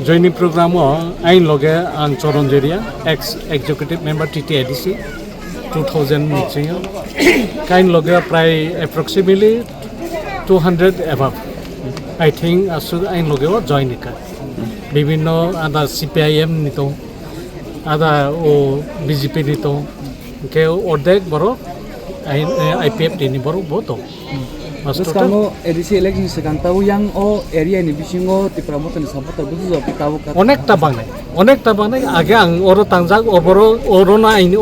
joining program ain loge ang Choron Jeria ex executive member TTIDC 2000 meeting kain loge approximately 200 above. I think asu ain loge join ka bibhinno ada CPIM nito ada o BJP nito ke ordek boro IPF ini boro boto. Kamu edisi election sekarang tahu yang area ini bisingo di pramotan sahabat betul so tahu kan onek tabang nai agang oro tangjak oboro orona ini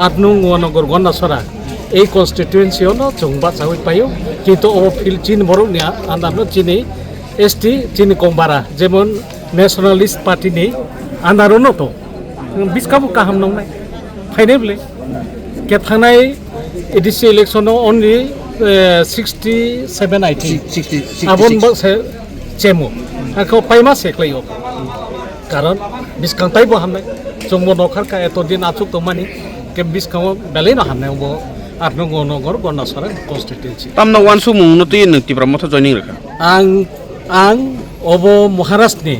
atnung ngonogor gonna sora এই constituency ono jongba sawi payo কিন্তু ও feel চিন বড় নিয়া আন্দানো চিনি ST চিনি কমবারা যেমন nationalist party নেই আন্দারো নতো বিসকাবু কাহাম নং নাই ফাইনেবলে কে থানাই ADC election only 67 I think 60 abon se chemo ako paima seklayo karon biskang tai bo hamnai jongbo nokhar ka eto din achuk to mani ke biskang belai no hamnai bo arno ngonogor gonna sara constituency tamna wansu mung no tin ti pramoth joining rakha ang obo Maharashtra ni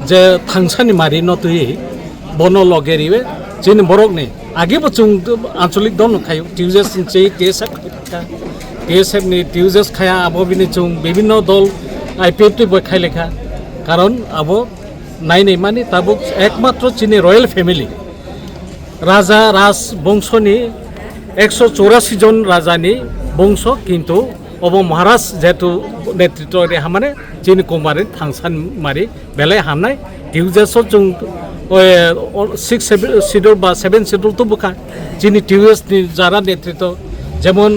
je thangsani mari no tui bono logeriwe jini borok ni age bo chung ancholik don khayo tuesdays chei case TSF ni টিউজেস খায়া আবো বিনি চুং বিভিন্ন দল IPF টি বই খাই লেখা কারণ আবো নাই নাই মানে তাবুক একমাত্র চিনি রয়্যাল ফ্যামিলি রাজা রাজ বংশনি 184 জন রাজানি বংশ কিন্তু অব মহারাজ যেহেতু নেতৃত্ব রেহা মানে চিনি কুমারের থাংসান মারি বেলায় হামনাই টিউজেস চুং 6 শিডিউল বা 7 শিডিউল তো বুকা চিনি টিউজেস ni যারা নেতৃত্ব যেমন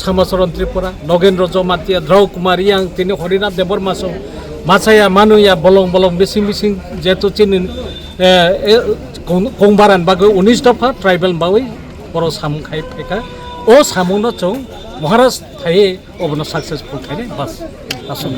Samasoran Tripura, Nogendro Zomatia, Draw Kumari yang tini Horina Debor Maso, Masaya Manu ya bolong bising jatuh cinin Kongbaran bagai unis dapat tribal bawi poros ham kai peka, samuno chong Maharashtra thai obno successful thai bas asum.